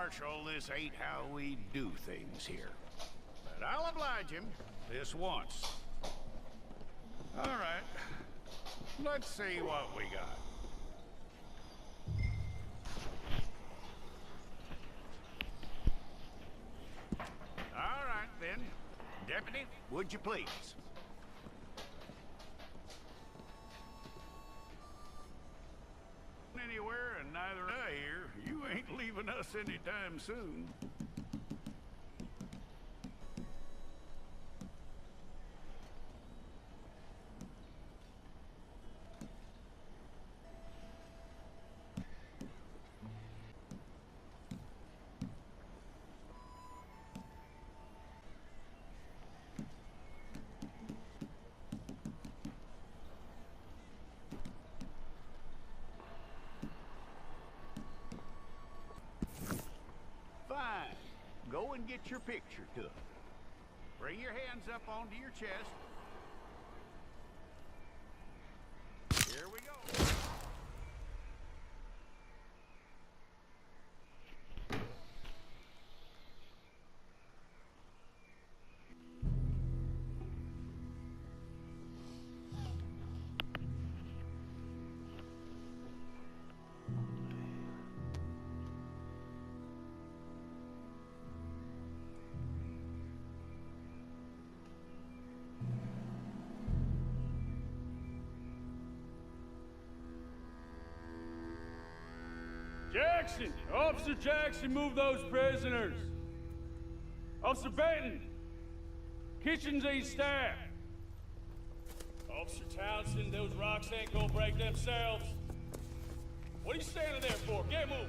Marshal, this ain't how we do things here. But I'll oblige him this once. All right. Let's see what we got. All right, then. Deputy, would you please? Anywhere, and neither I here. You ain't leaving us anytime soon. Fine. Go and get your picture took. Bring your hands up onto your chest. Here we go. Jackson! Officer Jackson, move those prisoners! Officer Benton! Kitchens ain't staff! Officer Townsend, those rocks ain't gonna break themselves. What are you standing there for? Get moving!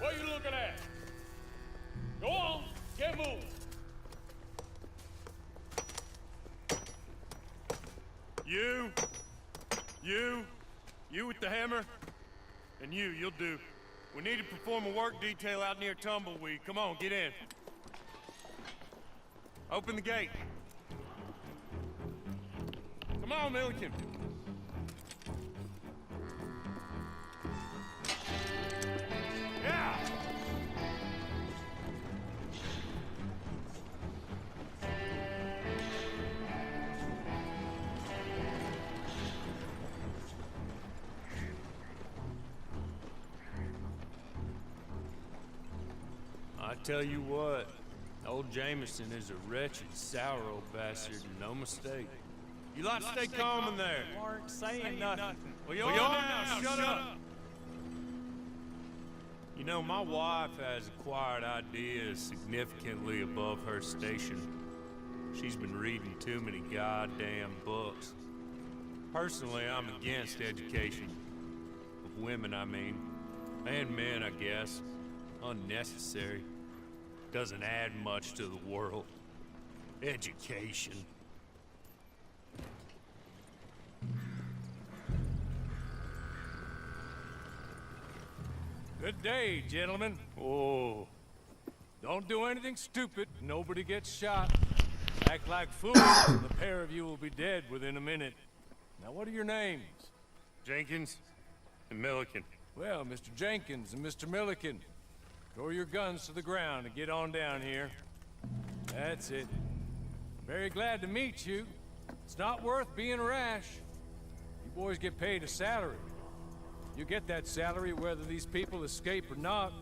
What are you looking at? Go on, get moving! You with the hammer? And you'll do. We need to perform a work detail out near Tumbleweed. Come on, get in. Open the gate. Come on, Milliken. Yeah! I tell you what, old Jameson is a wretched, sour old bastard, no mistake. You lot stay calm in there. You aren't saying nothing. Well, you are now. Shut up. You know, my wife has acquired ideas significantly above her station. She's been reading too many goddamn books. Personally, I'm against education. Of women, I mean. And men, I guess. Unnecessary. Doesn't add much to the world. Education. Good day, gentlemen. Oh. Don't do anything stupid. Nobody gets shot. Act like fools, and the pair of you will be dead within a minute. Now, what are your names? Jenkins and Milliken. Well, Mr. Jenkins and Mr. Milliken, throw your guns to the ground and get on down here. That's it. Very glad to meet you. It's not worth being rash. You boys get paid a salary. You get that salary whether these people escape or not.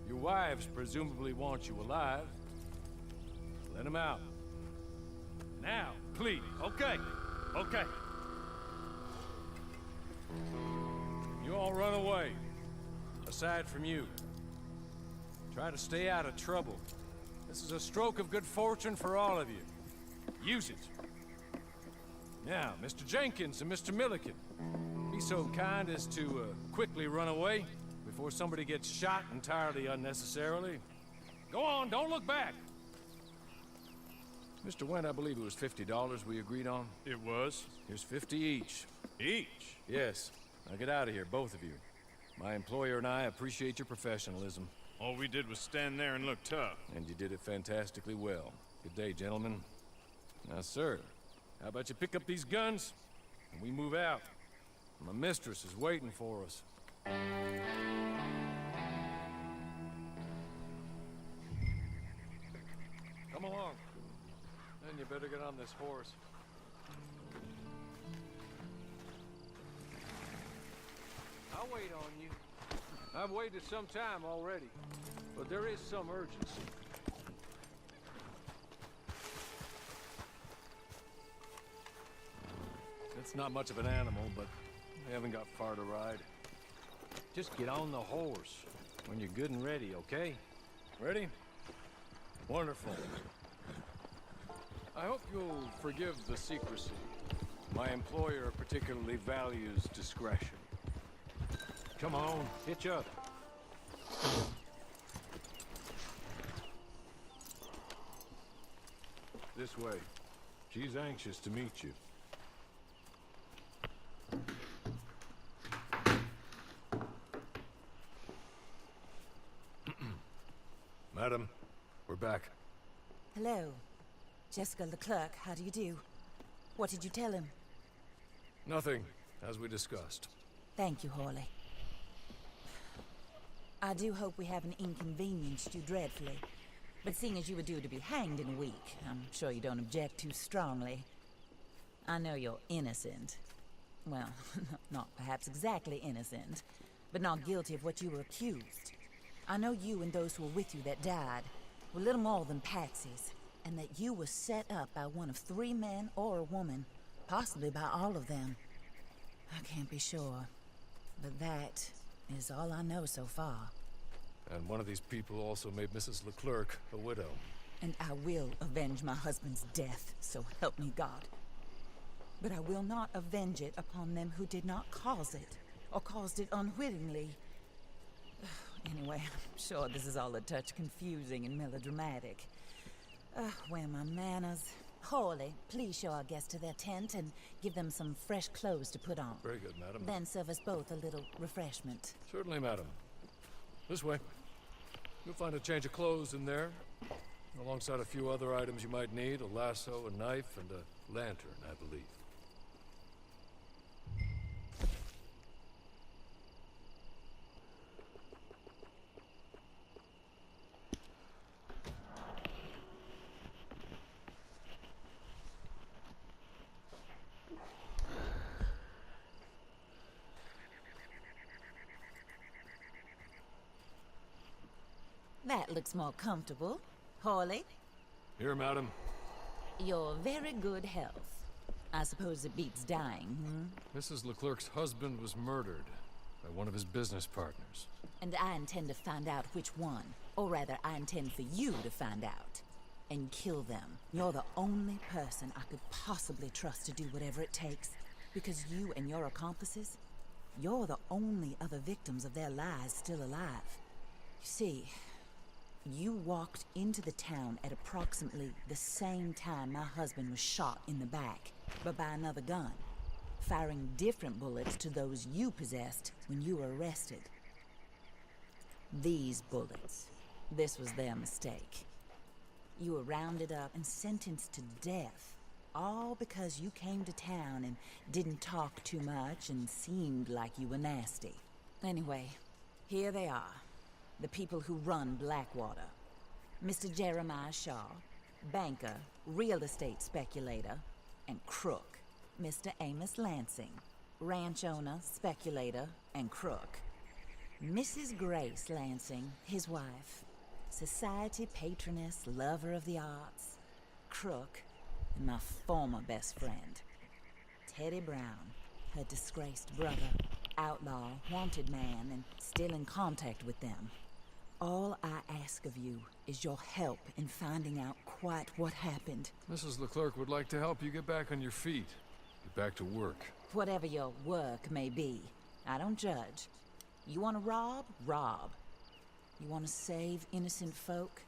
Your wives presumably want you alive. Let them out. Now, please. Okay. You all run away. Aside from you. Try to stay out of trouble. This is a stroke of good fortune for all of you. Use it. Now, Mr. Jenkins and Mr. Milliken, be so kind as to quickly run away before somebody gets shot entirely unnecessarily. Go on, don't look back. Mr. Went, I believe it was $50 we agreed on. It was. Here's 50 each. Each? Yes. Now get out of here, both of you. My employer and I appreciate your professionalism. All we did was stand there and look tough. And you did it fantastically well. Good day, gentlemen. Now, sir, how about you pick up these guns, and we move out? My mistress is waiting for us. along. Then you better get on this horse. I'll wait on you. I've waited some time already, but there is some urgency. It's not much of an animal, but we haven't got far to ride. Just get on the horse when you're good and ready, okay? Ready? Wonderful. I hope you'll forgive the secrecy. My employer particularly values discretion. Come on, hitch up. This way. She's anxious to meet you. Madam, we're back. Hello. Jessica Leclerc, how do you do? What did you tell him? Nothing, as we discussed. Thank you, Hawley. I do hope we haven't inconvenienced you dreadfully. But seeing as you were due to be hanged in a week, I'm sure you don't object too strongly. I know you're innocent. Well, not perhaps exactly innocent, but not guilty of what you were accused. I know you and those who were with you that died were little more than patsies, and that you were set up by one of 3 men or a woman, possibly by all of them. I can't be sure, but that is all I know so far. And one of these people also made Mrs. Leclerc a widow. And I will avenge my husband's death, so help me God. But I will not avenge it upon them who did not cause it, or caused it unwittingly. Anyway, I'm sure this is all a touch confusing and melodramatic. Where are my manners? Hawley, please show our guests to their tent and give them some fresh clothes to put on. Very good, madam. Then serve us both a little refreshment. Certainly, madam. This way. You'll find a change of clothes in there, alongside a few other items you might need, a lasso, a knife, and a lantern, I believe. That looks more comfortable. Hawley, Here, madam. your very good health. I suppose it beats dying, hmm? Mrs. Leclerc's husband was murdered by one of his business partners. And I intend to find out which one. Or rather, I intend for you to find out. And kill them. You're the only person I could possibly trust to do whatever it takes. Because you and your accomplices, you're the only other victims of their lies still alive. You see, you walked into the town at approximately the same time my husband was shot in the back, but by another gun, firing different bullets to those you possessed when you were arrested. These bullets, this was their mistake. You were rounded up and sentenced to death, all because you came to town and didn't talk too much and seemed like you were nasty. Anyway, here they are. The people who run Blackwater. Mr. Jeremiah Shaw, banker, real estate speculator, and crook. Mr. Amos Lansing, ranch owner, speculator, and crook. Mrs. Grace Lansing, his wife, society patroness, lover of the arts, crook, and my former best friend. Teddy Brown, her disgraced brother, outlaw, wanted man, and still in contact with them. All I ask of you is your help in finding out quite what happened. Mrs. Leclerc would like to help you get back on your feet. Get back to work. Whatever your work may be, I don't judge. You want to rob? Rob. You want to save innocent folk?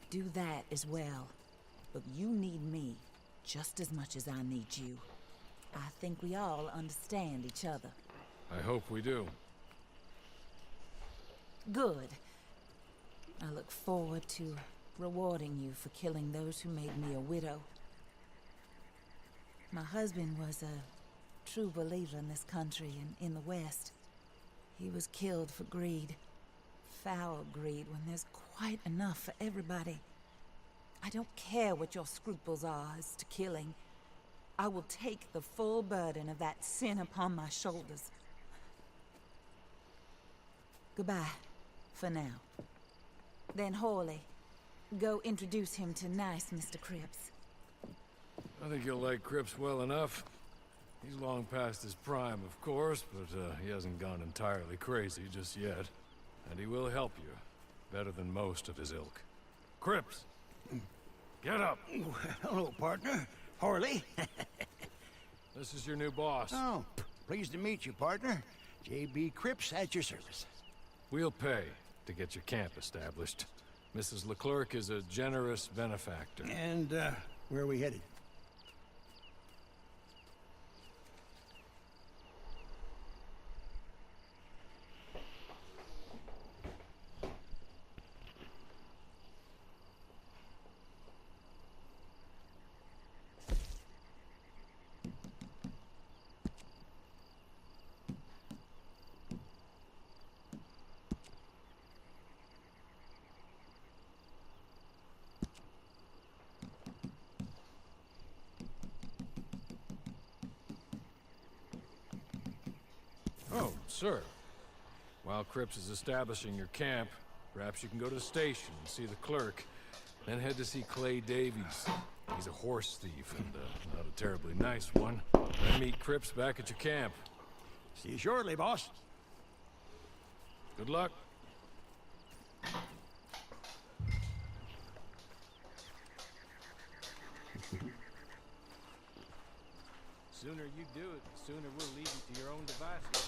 Do that as well. But you need me just as much as I need you. I think we all understand each other. I hope we do. Good. I look forward to rewarding you for killing those who made me a widow. My husband was a true believer in this country and in the West. He was killed for greed. Foul greed when there's quite enough for everybody. I don't care what your scruples are as to killing. I will take the full burden of that sin upon my shoulders. Goodbye, for now. Then Hawley, go introduce him to nice Mr. Cripps. I think you'll like Cripps well enough. He's long past his prime, of course, but he hasn't gone entirely crazy just yet. And he will help you, better than most of his ilk. Cripps! Get up! Hello, partner. Harley. This is your new boss. Oh, pleased to meet you, partner. J.B. Cripps at your service. We'll pay to get your camp established. Mrs. Leclerc is a generous benefactor. And, where are we headed? Oh, sir. While Cripps is establishing your camp, perhaps you can go to the station and see the clerk, then head to see Clay Davies. He's a horse thief, and not a terribly nice one. Then meet Cripps back at your camp. See you shortly, boss. Good luck. Sooner you do it, the sooner we'll leave you to your own devices.